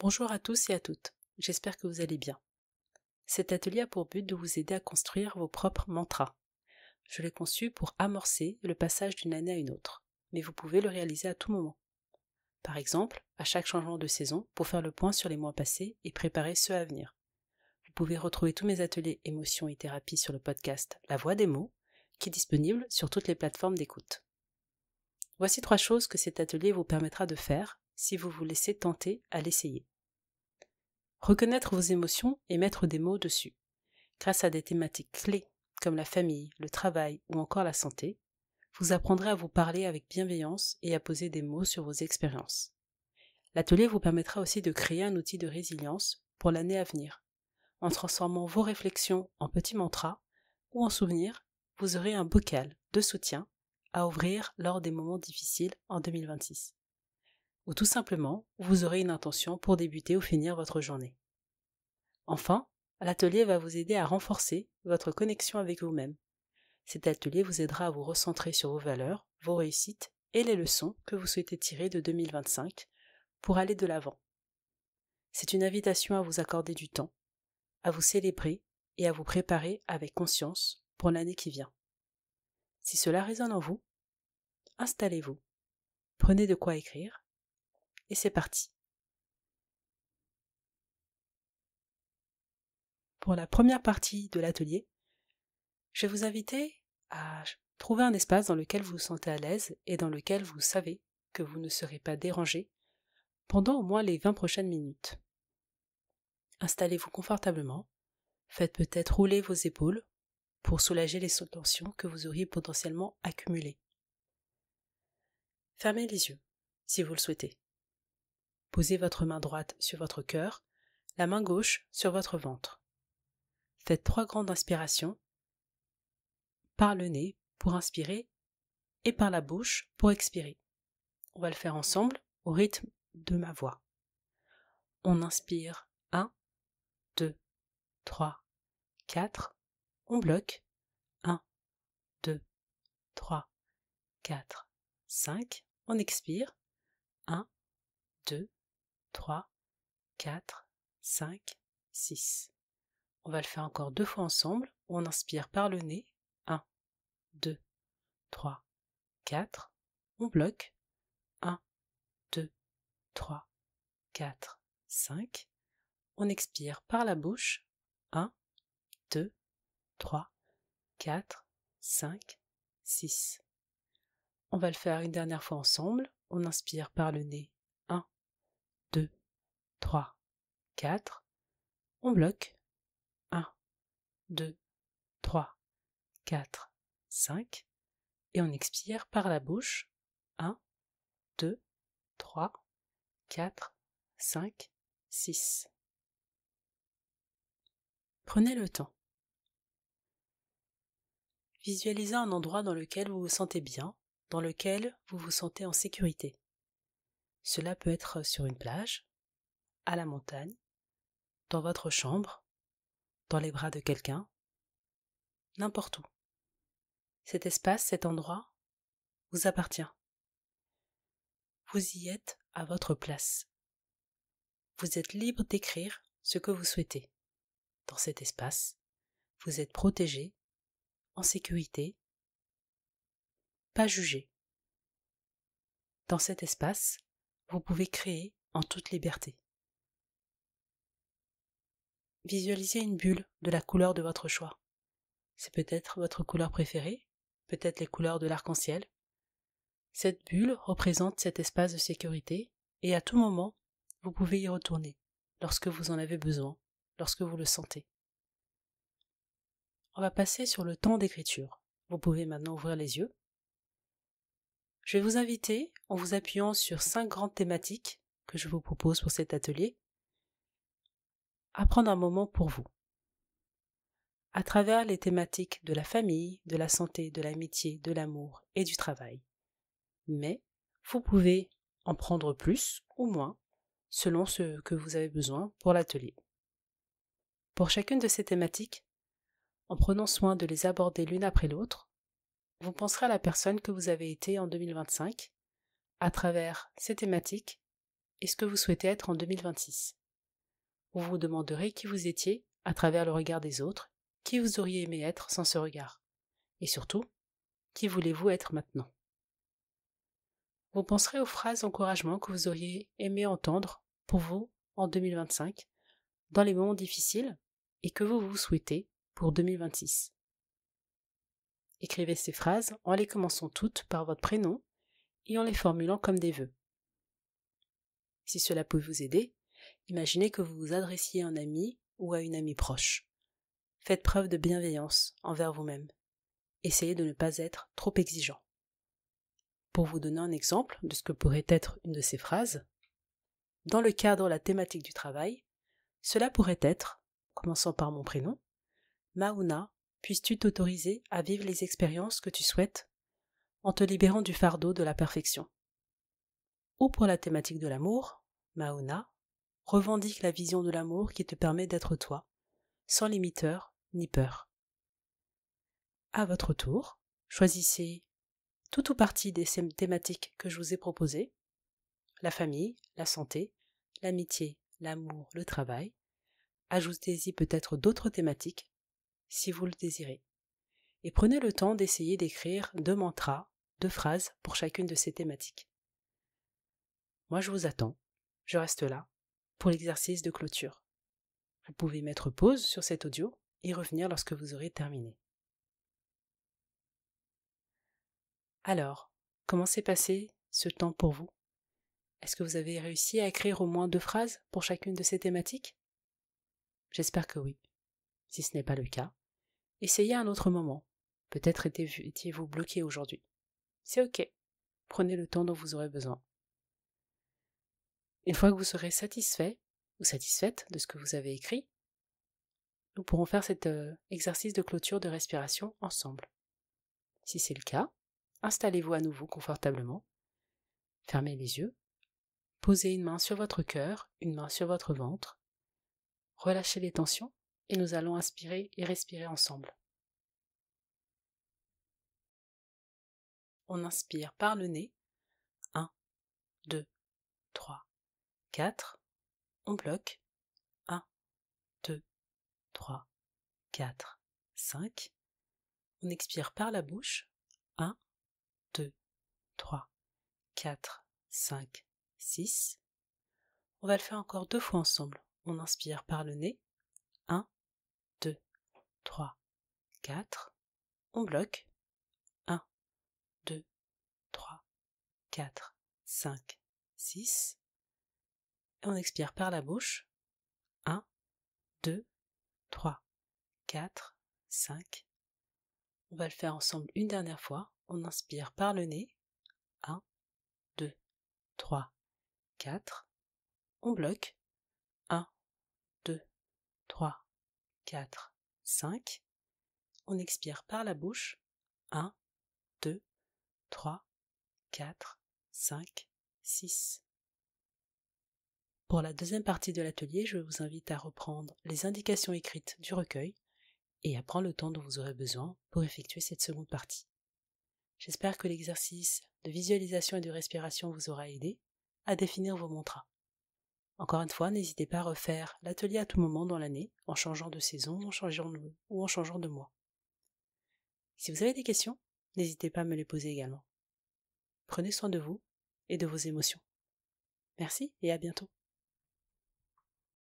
Bonjour à tous et à toutes, j'espère que vous allez bien. Cet atelier a pour but de vous aider à construire vos propres mantras. Je l'ai conçu pour amorcer le passage d'une année à une autre, mais vous pouvez le réaliser à tout moment. Par exemple, à chaque changement de saison pour faire le point sur les mois passés et préparer ceux à venir. Vous pouvez retrouver tous mes ateliers émotions et thérapie sur le podcast La Voix des mots, qui est disponible sur toutes les plateformes d'écoute. Voici 3 choses que cet atelier vous permettra de faire si vous vous laissez tenter à l'essayer. Reconnaître vos émotions et mettre des mots dessus. Grâce à des thématiques clés comme la famille, le travail ou encore la santé, vous apprendrez à vous parler avec bienveillance et à poser des mots sur vos expériences. L'atelier vous permettra aussi de créer un outil de résilience pour l'année à venir. En transformant vos réflexions en petits mantras ou en souvenirs, vous aurez un bocal de soutien à ouvrir lors des moments difficiles en 2026. Ou tout simplement, vous aurez une intention pour débuter ou finir votre journée. Enfin, l'atelier va vous aider à renforcer votre connexion avec vous-même. Cet atelier vous aidera à vous recentrer sur vos valeurs, vos réussites et les leçons que vous souhaitez tirer de 2025 pour aller de l'avant. C'est une invitation à vous accorder du temps, à vous célébrer et à vous préparer avec conscience pour l'année qui vient. Si cela résonne en vous, installez-vous, prenez de quoi écrire et c'est parti. Pour la première partie de l'atelier, je vais vous inviter à trouver un espace dans lequel vous vous sentez à l'aise et dans lequel vous savez que vous ne serez pas dérangé pendant au moins les 20 prochaines minutes. Installez-vous confortablement, faites peut-être rouler vos épaules pour soulager les tensions que vous auriez potentiellement accumulées. Fermez les yeux si vous le souhaitez. Posez votre main droite sur votre cœur, la main gauche sur votre ventre. Faites 3 grandes inspirations par le nez pour inspirer et par la bouche pour expirer. On va le faire ensemble au rythme de ma voix. On inspire 1, 2, 3, 4. On bloque 1, 2, 3, 4, 5. On expire 1, 2, 3, 4, 5, 6. On va le faire encore 2 fois ensemble. On inspire par le nez 1, 2, 3, 4. On bloque 1, 2, 3, 4, 5. On expire par la bouche 1, 2, 3, 4, 5, 6. On va le faire une dernière fois ensemble. On inspire par le nez 1, 2, 3, 4. On bloque 1, 2, 3, 4, 5. Et on expire par la bouche 1, 2, 3, 4, 5, 6. Prenez le temps. Visualisez un endroit dans lequel vous vous sentez bien, dans lequel vous vous sentez en sécurité. Cela peut être sur une plage, à la montagne, dans votre chambre, dans les bras de quelqu'un, n'importe où. Cet espace, cet endroit, vous appartient. Vous y êtes à votre place. Vous êtes libre d'écrire ce que vous souhaitez. Dans cet espace, vous êtes protégé, en sécurité, pas jugé. Dans cet espace, vous pouvez créer en toute liberté. Visualisez une bulle de la couleur de votre choix. C'est peut-être votre couleur préférée, peut-être les couleurs de l'arc-en-ciel. Cette bulle représente cet espace de sécurité et à tout moment, vous pouvez y retourner lorsque vous en avez besoin, lorsque vous le sentez. On va passer sur le temps d'écriture. Vous pouvez maintenant ouvrir les yeux. Je vais vous inviter, en vous appuyant sur 5 grandes thématiques que je vous propose pour cet atelier, à prendre un moment pour vous. À travers les thématiques de la famille, de la santé, de l'amitié, de l'amour et du travail. Mais vous pouvez en prendre plus ou moins selon ce que vous avez besoin pour l'atelier. Pour chacune de ces thématiques, en prenant soin de les aborder l'une après l'autre, vous penserez à la personne que vous avez été en 2025 à travers ces thématiques et ce que vous souhaitez être en 2026. Vous vous demanderez qui vous étiez à travers le regard des autres, qui vous auriez aimé être sans ce regard, et surtout, qui voulez-vous être maintenant. Vous penserez aux phrases d'encouragement que vous auriez aimé entendre pour vous en 2025, dans les moments difficiles, et que vous vous souhaitez pour 2026. Écrivez ces phrases en les commençant toutes par votre prénom et en les formulant comme des vœux. Si cela peut vous aider, imaginez que vous vous adressiez à un ami ou à une amie proche. Faites preuve de bienveillance envers vous-même. Essayez de ne pas être trop exigeant. Pour vous donner un exemple de ce que pourrait être une de ces phrases, dans le cadre de la thématique du travail, cela pourrait être, commençant par mon prénom, Maouna, puisses-tu t'autoriser à vivre les expériences que tu souhaites en te libérant du fardeau de la perfection. Ou pour la thématique de l'amour, Maouna, revendique la vision de l'amour qui te permet d'être toi, sans limiteur ni peur. À votre tour, choisissez tout ou partie des thématiques que je vous ai proposées, la famille, la santé, l'amitié, l'amour, le travail. Ajoutez-y peut-être d'autres thématiques, si vous le désirez. Et prenez le temps d'essayer d'écrire 2 mantras, 2 phrases pour chacune de ces thématiques. Moi je vous attends, je reste là, pour l'exercice de clôture. Vous pouvez mettre pause sur cet audio et revenir lorsque vous aurez terminé. Alors, comment s'est passé ce temps pour vous? Est-ce que vous avez réussi à écrire au moins 2 phrases pour chacune de ces thématiques? J'espère que oui. Si ce n'est pas le cas, essayez un autre moment. Peut-être étiez-vous bloqué aujourd'hui. C'est ok. Prenez le temps dont vous aurez besoin. Une fois que vous serez satisfait ou satisfaite de ce que vous avez écrit, nous pourrons faire cet exercice de clôture de respiration ensemble. Si c'est le cas, installez-vous à nouveau confortablement, fermez les yeux, posez une main sur votre cœur, une main sur votre ventre, relâchez les tensions et nous allons inspirer et respirer ensemble. On inspire par le nez, 1, 2, 3, 4, on bloque, 1, 2, 3, 4, 5, on expire par la bouche, 1, 2, 3, 4, 5, 6, on va le faire encore 2 fois ensemble, on inspire par le nez, 1, 2, 3, 4, on bloque, 1, 2, 3, 4, 5, 6, et on expire par la bouche, 1, 2, 3, 4, 5. On va le faire ensemble une dernière fois. On inspire par le nez. 1, 2, 3, 4. On bloque. 1, 2, 3, 4, 5. On expire par la bouche. 1, 2, 3, 4, 5, 6. Pour la deuxième partie de l'atelier, je vous invite à reprendre les indications écrites du recueil et à prendre le temps dont vous aurez besoin pour effectuer cette seconde partie. J'espère que l'exercice de visualisation et de respiration vous aura aidé à définir vos mantras. Encore une fois, n'hésitez pas à refaire l'atelier à tout moment dans l'année, en changeant de saison ou en changeant de mois. Si vous avez des questions, n'hésitez pas à me les poser également. Prenez soin de vous et de vos émotions. Merci et à bientôt.